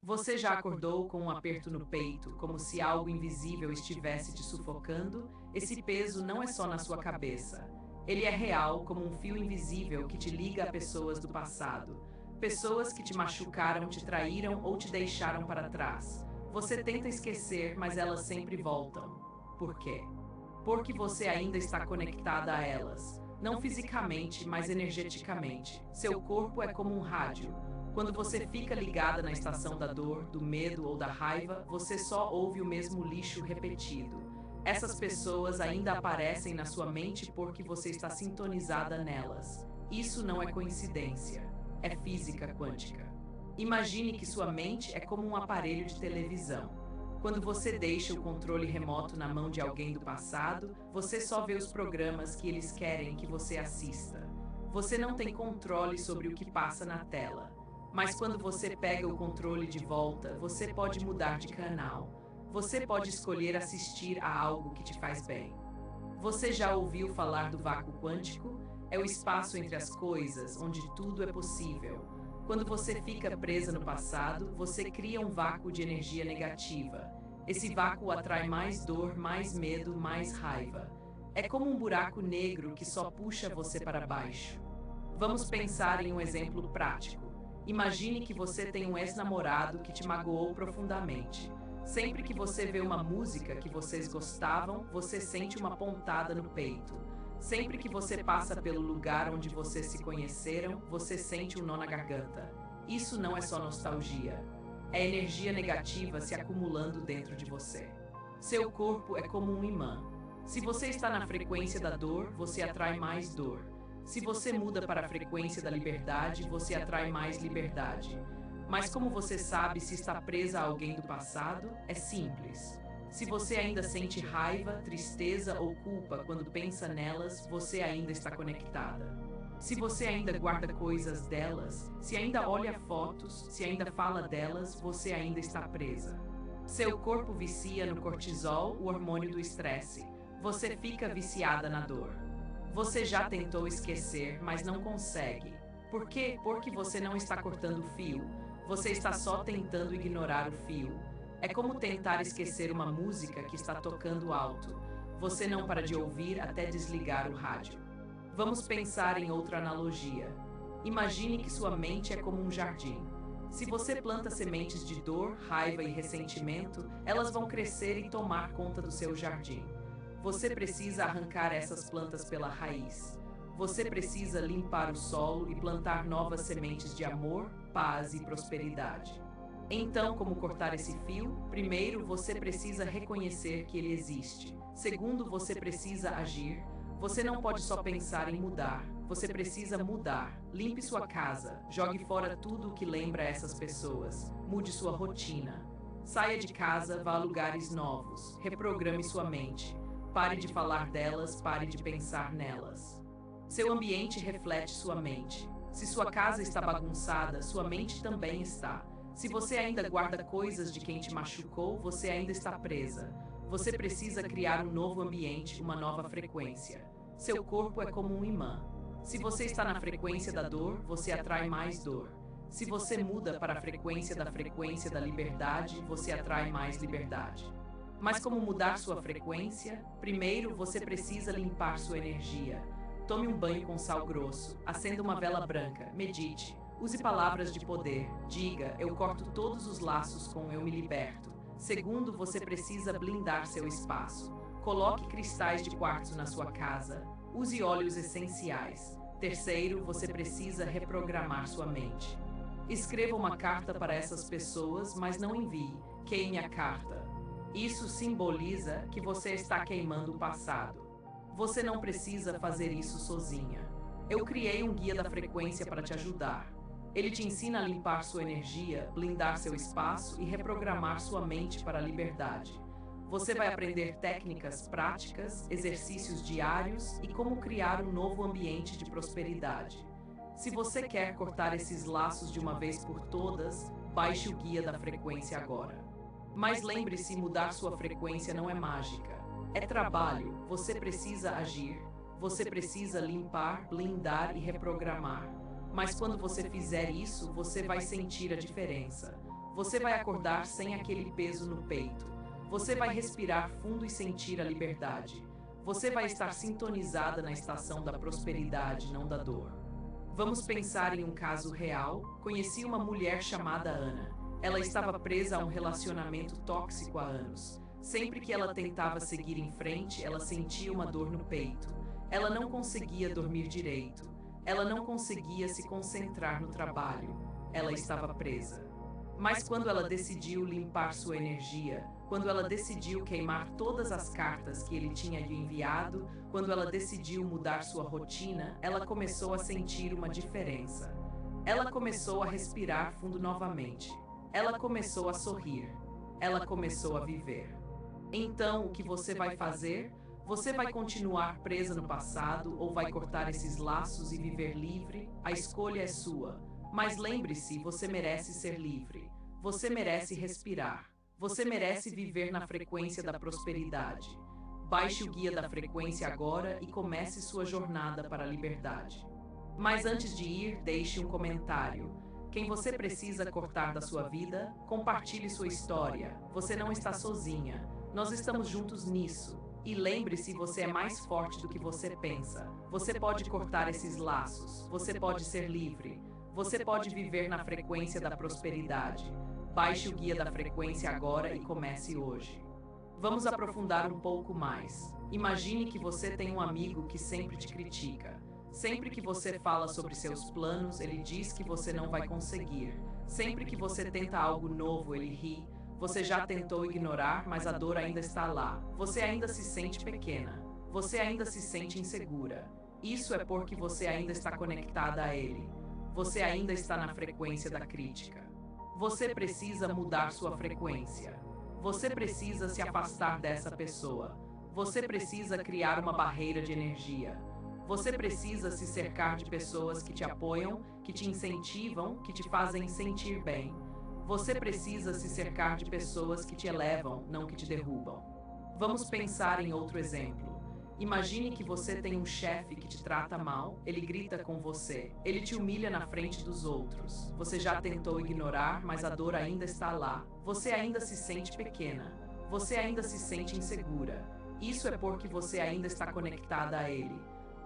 Você já acordou com um aperto no peito, como se algo invisível estivesse te sufocando? Esse peso não é só na sua cabeça. Ele é real, como um fio invisível que te liga a pessoas do passado. Pessoas que te machucaram, te traíram ou te deixaram para trás. Você tenta esquecer, mas elas sempre voltam. Por quê? Porque você ainda está conectada a elas. Não fisicamente, mas energeticamente. Seu corpo é como um rádio. Quando você fica ligada na estação da dor, do medo ou da raiva, você só ouve o mesmo lixo repetido. Essas pessoas ainda aparecem na sua mente porque você está sintonizada nelas. Isso não é coincidência, é física quântica. Imagine que sua mente é como um aparelho de televisão. Quando você deixa o controle remoto na mão de alguém do passado, você só vê os programas que eles querem que você assista. Você não tem controle sobre o que passa na tela. Mas quando você pega o controle de volta, você pode mudar de canal. Você pode escolher assistir a algo que te faz bem. Você já ouviu falar do vácuo quântico? É o espaço entre as coisas, onde tudo é possível. Quando você fica presa no passado, você cria um vácuo de energia negativa. Esse vácuo atrai mais dor, mais medo, mais raiva. É como um buraco negro que só puxa você para baixo. Vamos pensar em um exemplo prático. Imagine que você tem um ex-namorado que te magoou profundamente. Sempre que você vê uma música que vocês gostavam, você sente uma pontada no peito. Sempre que você passa pelo lugar onde vocês se conheceram, você sente um nó na garganta. Isso não é só nostalgia. É energia negativa se acumulando dentro de você. Seu corpo é como um imã. Se você está na frequência da dor, você atrai mais dor. Se você muda para a frequência da liberdade, você atrai mais liberdade. Mas como você sabe se está presa a alguém do passado? É simples. Se você ainda sente raiva, tristeza ou culpa quando pensa nelas, você ainda está conectada. Se você ainda guarda coisas delas, se ainda olha fotos, se ainda fala delas, você ainda está presa. Seu corpo vicia no cortisol, o hormônio do estresse. Você fica viciada na dor. Você já tentou esquecer, mas não consegue. Por quê? Porque você não está cortando o fio. Você está só tentando ignorar o fio. É como tentar esquecer uma música que está tocando alto. Você não para de ouvir até desligar o rádio. Vamos pensar em outra analogia. Imagine que sua mente é como um jardim. Se você planta sementes de dor, raiva e ressentimento, elas vão crescer e tomar conta do seu jardim. Você precisa arrancar essas plantas pela raiz. Você precisa limpar o solo e plantar novas sementes de amor, paz e prosperidade. Então, como cortar esse fio? Primeiro, você precisa reconhecer que ele existe. Segundo, você precisa agir. Você não pode só pensar em mudar. Você precisa mudar. Limpe sua casa. Jogue fora tudo o que lembra essas pessoas. Mude sua rotina. Saia de casa, vá a lugares novos. Reprograme sua mente. Pare de falar delas, pare de pensar nelas. Seu ambiente reflete sua mente. Se sua casa está bagunçada, sua mente também está. Se você ainda guarda coisas de quem te machucou, você ainda está presa. Você precisa criar um novo ambiente, uma nova frequência. Seu corpo é como um imã. Se você está na frequência da dor, você atrai mais dor. Se você muda para a frequência da liberdade, você atrai mais liberdade. Mas como mudar sua frequência? Primeiro, você precisa limpar sua energia. Tome um banho com sal grosso, acenda uma vela branca, medite, use palavras de poder, diga, eu corto todos os laços com eu me liberto. Segundo, você precisa blindar seu espaço. Coloque cristais de quartzo na sua casa, use óleos essenciais. Terceiro, você precisa reprogramar sua mente. Escreva uma carta para essas pessoas, mas não envie, queime a carta. Isso simboliza que você está queimando o passado. Você não precisa fazer isso sozinha. Eu criei um guia da frequência para te ajudar. Ele te ensina a limpar sua energia, blindar seu espaço e reprogramar sua mente para a liberdade. Você vai aprender técnicas práticas, exercícios diários e como criar um novo ambiente de prosperidade. Se você quer cortar esses laços de uma vez por todas, baixe o guia da frequência agora. Mas lembre-se, mudar sua frequência não é mágica. É trabalho, você precisa agir, você precisa limpar, blindar e reprogramar. Mas quando você fizer isso, você vai sentir a diferença. Você vai acordar sem aquele peso no peito. Você vai respirar fundo e sentir a liberdade. Você vai estar sintonizada na estação da prosperidade, não da dor. Vamos pensar em um caso real. Conheci uma mulher chamada Ana. Ela estava presa a um relacionamento tóxico há anos. Sempre que ela tentava seguir em frente, ela sentia uma dor no peito. Ela não conseguia dormir direito. Ela não conseguia se concentrar no trabalho. Ela estava presa. Mas quando ela decidiu limpar sua energia, quando ela decidiu queimar todas as cartas que ele tinha lhe enviado, quando ela decidiu mudar sua rotina, ela começou a sentir uma diferença. Ela começou a respirar fundo novamente. Ela começou a sorrir. Ela começou a viver. Então, o que você vai fazer? Você vai continuar presa no passado ou vai cortar esses laços e viver livre? A escolha é sua. Mas lembre-se, você merece ser livre. Você merece respirar. Você merece viver na frequência da prosperidade. Baixe o guia da frequência agora e comece sua jornada para a liberdade. Mas antes de ir, deixe um comentário. Quem você precisa cortar da sua vida, compartilhe sua história. Você não está sozinha. Nós estamos juntos nisso. E lembre-se, você é mais forte do que você pensa. Você pode cortar esses laços. Você pode ser livre. Você pode viver na frequência da prosperidade. Baixe o guia da frequência agora e comece hoje. Vamos aprofundar um pouco mais. Imagine que você tem um amigo que sempre te critica. Sempre que você fala sobre seus planos, ele diz que você não vai conseguir. Sempre que você tenta algo novo, ele ri. Você já tentou ignorar, mas a dor ainda está lá. Você ainda se sente pequena. Você ainda se sente insegura. Isso é porque você ainda está conectada a ele. Você ainda está na frequência da crítica. Você precisa mudar sua frequência. Você precisa se afastar dessa pessoa. Você precisa criar uma barreira de energia. Você precisa se cercar de pessoas que te apoiam, que te incentivam, que te fazem sentir bem. Você precisa se cercar de pessoas que te elevam, não que te derrubam. Vamos pensar em outro exemplo. Imagine que você tem um chefe que te trata mal, ele grita com você, ele te humilha na frente dos outros. Você já tentou ignorar, mas a dor ainda está lá. Você ainda se sente pequena. Você ainda se sente insegura. Isso é porque você ainda está conectada a ele.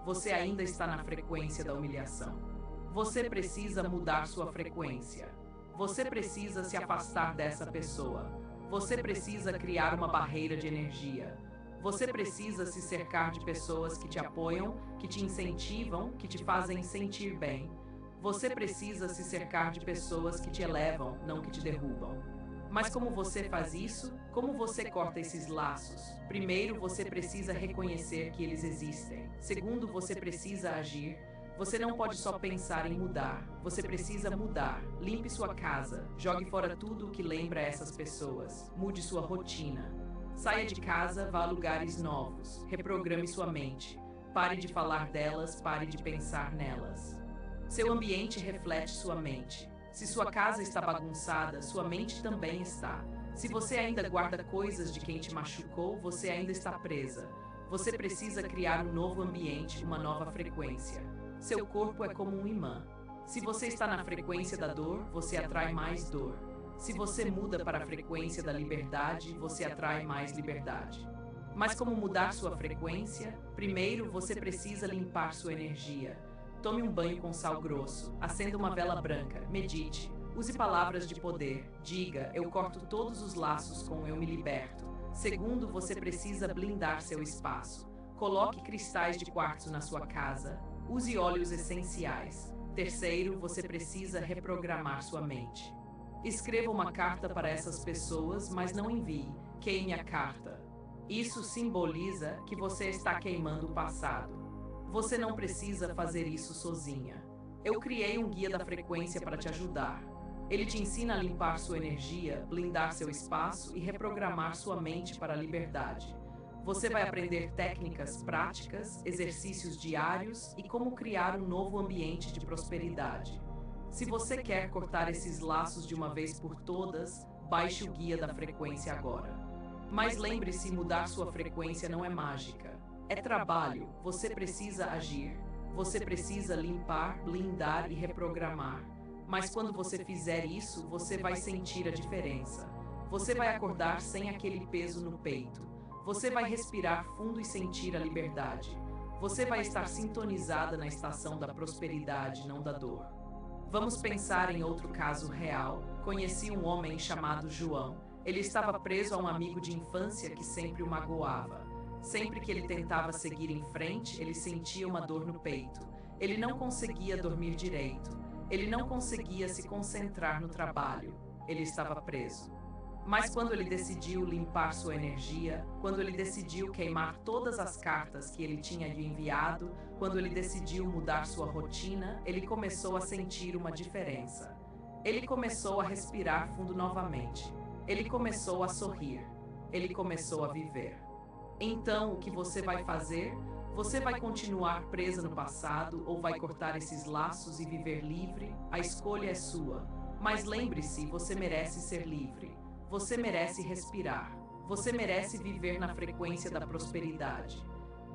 Você ainda está na frequência da humilhação. Você precisa mudar sua frequência. Você precisa se afastar dessa pessoa. Você precisa criar uma barreira de energia. Você precisa se cercar de pessoas que te apoiam, que te incentivam, que te fazem sentir bem. Você precisa se cercar de pessoas que te elevam, não que te derrubam. Mas como você faz isso? Como você corta esses laços? Primeiro, você precisa reconhecer que eles existem. Segundo, você precisa agir. Você não pode só pensar em mudar. Você precisa mudar. Limpe sua casa. Jogue fora tudo o que lembra essas pessoas. Mude sua rotina. Saia de casa, vá a lugares novos. Reprograme sua mente. Pare de falar delas, pare de pensar nelas. Seu ambiente reflete sua mente. Se sua casa está bagunçada, sua mente também está. Se você ainda guarda coisas de quem te machucou, você ainda está presa. Você precisa criar um novo ambiente, uma nova frequência. Seu corpo é como um imã. Se você está na frequência da dor, você atrai mais dor. Se você muda para a frequência da liberdade, você atrai mais liberdade. Mas como mudar sua frequência? Primeiro, você precisa limpar sua energia. Tome um banho com sal grosso, acenda uma vela branca, medite, use palavras de poder, diga, eu corto todos os laços com eu me liberto. Segundo, você precisa blindar seu espaço. Coloque cristais de quartzo na sua casa, use óleos essenciais. Terceiro, você precisa reprogramar sua mente. Escreva uma carta para essas pessoas, mas não envie, queime a carta. Isso simboliza que você está queimando o passado. Você não precisa fazer isso sozinha. Eu criei um guia da frequência para te ajudar. Ele te ensina a limpar sua energia, blindar seu espaço e reprogramar sua mente para a liberdade. Você vai aprender técnicas práticas, exercícios diários e como criar um novo ambiente de prosperidade. Se você quer cortar esses laços de uma vez por todas, baixe o guia da frequência agora. Mas lembre-se, mudar sua frequência não é mágica. É trabalho, você precisa agir. Você precisa limpar, blindar e reprogramar. Mas quando você fizer isso, você vai sentir a diferença. Você vai acordar sem aquele peso no peito. Você vai respirar fundo e sentir a liberdade. Você vai estar sintonizada na estação da prosperidade, não da dor. Vamos pensar em outro caso real. Conheci um homem chamado João. Ele estava preso a um amigo de infância que sempre o magoava. Sempre que ele tentava seguir em frente, ele sentia uma dor no peito. Ele não conseguia dormir direito. Ele não conseguia se concentrar no trabalho. Ele estava preso. Mas quando ele decidiu limpar sua energia, quando ele decidiu queimar todas as cartas que ele tinha lhe enviado, quando ele decidiu mudar sua rotina, ele começou a sentir uma diferença. Ele começou a respirar fundo novamente. Ele começou a sorrir. Ele começou a viver. Então, o que você vai fazer? Você vai continuar presa no passado ou vai cortar esses laços e viver livre? A escolha é sua. Mas lembre-se, você merece ser livre. Você merece respirar. Você merece viver na frequência da prosperidade.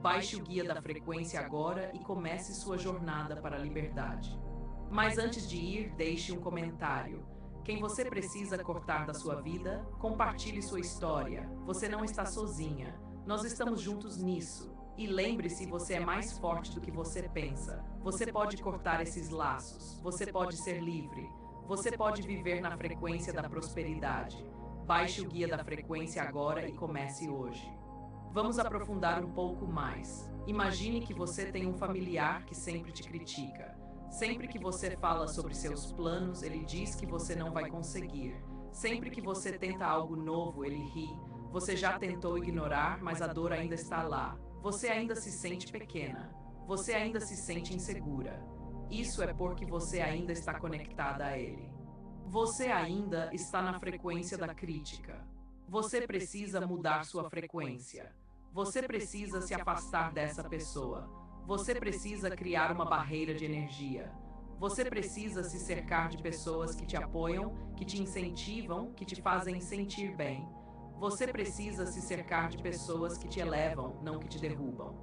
Baixe o guia da frequência agora e comece sua jornada para a liberdade. Mas antes de ir, deixe um comentário. Quem você precisa cortar da sua vida, compartilhe sua história. Você não está sozinha. Nós estamos juntos nisso. E lembre-se, você é mais forte do que você pensa. Você pode cortar esses laços. Você pode ser livre. Você pode viver na frequência da prosperidade. Baixe o guia da frequência agora e comece hoje. Vamos aprofundar um pouco mais. Imagine que você tem um familiar que sempre te critica. Sempre que você fala sobre seus planos, ele diz que você não vai conseguir. Sempre que você tenta algo novo, ele ri. Você já tentou ignorar, mas a dor ainda está lá. Você ainda se sente pequena. Você ainda se sente insegura. Isso é porque você ainda está conectada a ele. Você ainda está na frequência da crítica. Você precisa mudar sua frequência. Você precisa se afastar dessa pessoa. Você precisa criar uma barreira de energia. Você precisa se cercar de pessoas que te apoiam, que te incentivam, que te fazem sentir bem. Você precisa se cercar de pessoas que te elevam, não que te derrubam.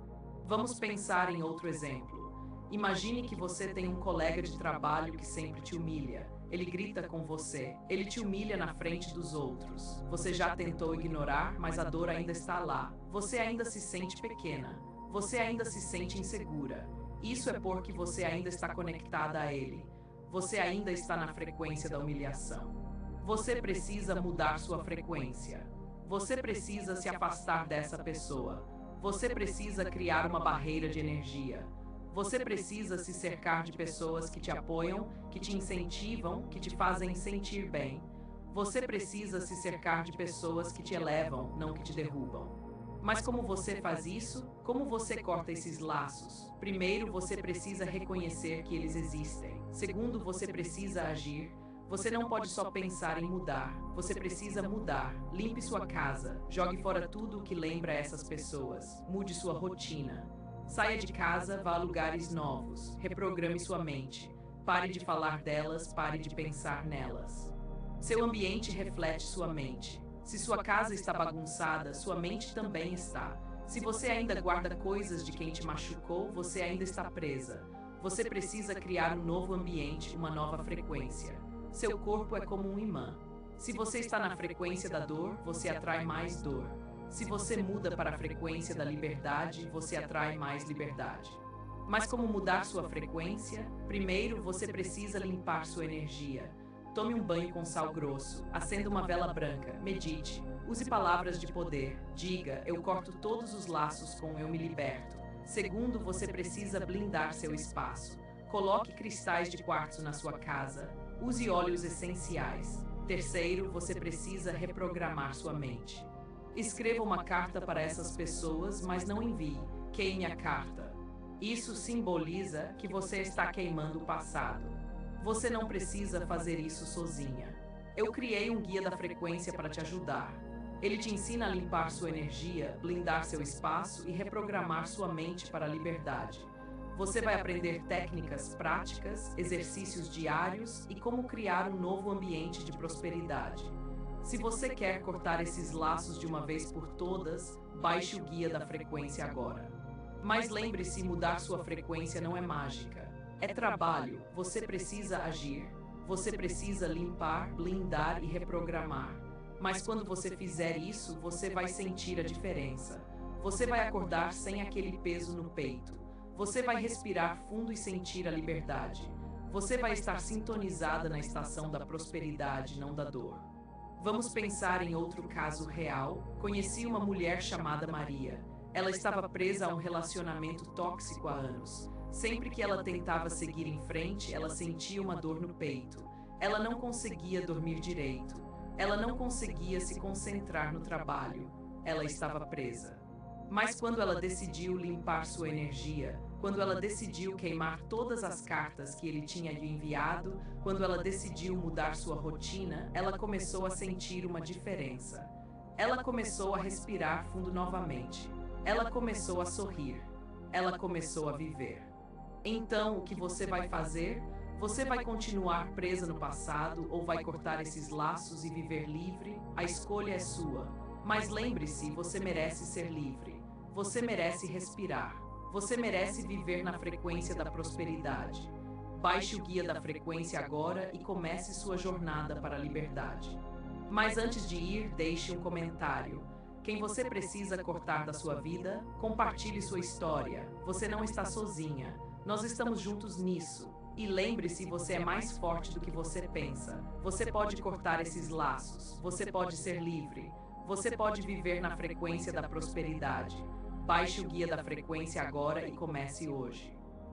Vamos pensar em outro exemplo. Imagine que você tem um colega de trabalho que sempre te humilha. Ele grita com você. Ele te humilha na frente dos outros. Você já tentou ignorar, mas a dor ainda está lá. Você ainda se sente pequena. Você ainda se sente insegura. Isso é porque você ainda está conectada a ele. Você ainda está na frequência da humilhação. Você precisa mudar sua frequência. Você precisa se afastar dessa pessoa. Você precisa criar uma barreira de energia. Você precisa se cercar de pessoas que te apoiam, que te incentivam, que te fazem sentir bem. Você precisa se cercar de pessoas que te elevam, não que te derrubam. Mas como você faz isso? Como você corta esses laços? Primeiro, você precisa reconhecer que eles existem. Segundo, você precisa agir. Você não pode só pensar em mudar. Você precisa mudar. Limpe sua casa. Jogue fora tudo o que lembra essas pessoas. Mude sua rotina. Saia de casa, vá a lugares novos. Reprograme sua mente. Pare de falar delas, pare de pensar nelas. Seu ambiente reflete sua mente. Se sua casa está bagunçada, sua mente também está. Se você ainda guarda coisas de quem te machucou, você ainda está presa. Você precisa criar um novo ambiente, uma nova frequência. Seu corpo é como um imã. Se você está na frequência da dor, você atrai mais dor. Se você muda para a frequência da liberdade, você atrai mais liberdade. Mas como mudar sua frequência? Primeiro, você precisa limpar sua energia. Tome um banho com sal grosso, acenda uma vela branca, medite, use palavras de poder, diga, eu corto todos os laços com eu me liberto. Segundo, você precisa blindar seu espaço. Coloque cristais de quartzo na sua casa, use óleos essenciais. Terceiro, você precisa reprogramar sua mente. Escreva uma carta para essas pessoas, mas não envie. Queime a carta. Isso simboliza que você está queimando o passado. Você não precisa fazer isso sozinha. Eu criei um guia da frequência para te ajudar. Ele te ensina a limpar sua energia, blindar seu espaço e reprogramar sua mente para a liberdade. Você vai aprender técnicas práticas, exercícios diários e como criar um novo ambiente de prosperidade. Se você quer cortar esses laços de uma vez por todas, baixe o guia da frequência agora. Mas lembre-se, mudar sua frequência não é mágica. É trabalho, você precisa agir. Você precisa limpar, blindar e reprogramar. Mas quando você fizer isso, você vai sentir a diferença. Você vai acordar sem aquele peso no peito. Você vai respirar fundo e sentir a liberdade. Você vai estar sintonizada na estação da prosperidade, não da dor. Vamos pensar em outro caso real. Conheci uma mulher chamada Maria. Ela estava presa a um relacionamento tóxico há anos. Sempre que ela tentava seguir em frente, ela sentia uma dor no peito. Ela não conseguia dormir direito. Ela não conseguia se concentrar no trabalho. Ela estava presa. Mas quando ela decidiu limpar sua energia, quando ela decidiu queimar todas as cartas que ele tinha lhe enviado, quando ela decidiu mudar sua rotina, ela começou a sentir uma diferença. Ela começou a respirar fundo novamente. Ela começou a sorrir. Ela começou a viver. Então, o que você vai fazer? Você vai continuar presa no passado ou vai cortar esses laços e viver livre? A escolha é sua. Mas lembre-se, você merece ser livre. Você merece respirar. Você merece viver na frequência da prosperidade. Baixe o guia da frequência agora e comece sua jornada para a liberdade. Mas antes de ir, deixe um comentário. Quem você precisa cortar da sua vida, compartilhe sua história. Você não está sozinha. Nós estamos juntos nisso. E lembre-se, você é mais forte do que você pensa. Você pode cortar esses laços. Você pode ser livre. Você pode viver na frequência da prosperidade. Baixe o guia da frequência agora e comece hoje.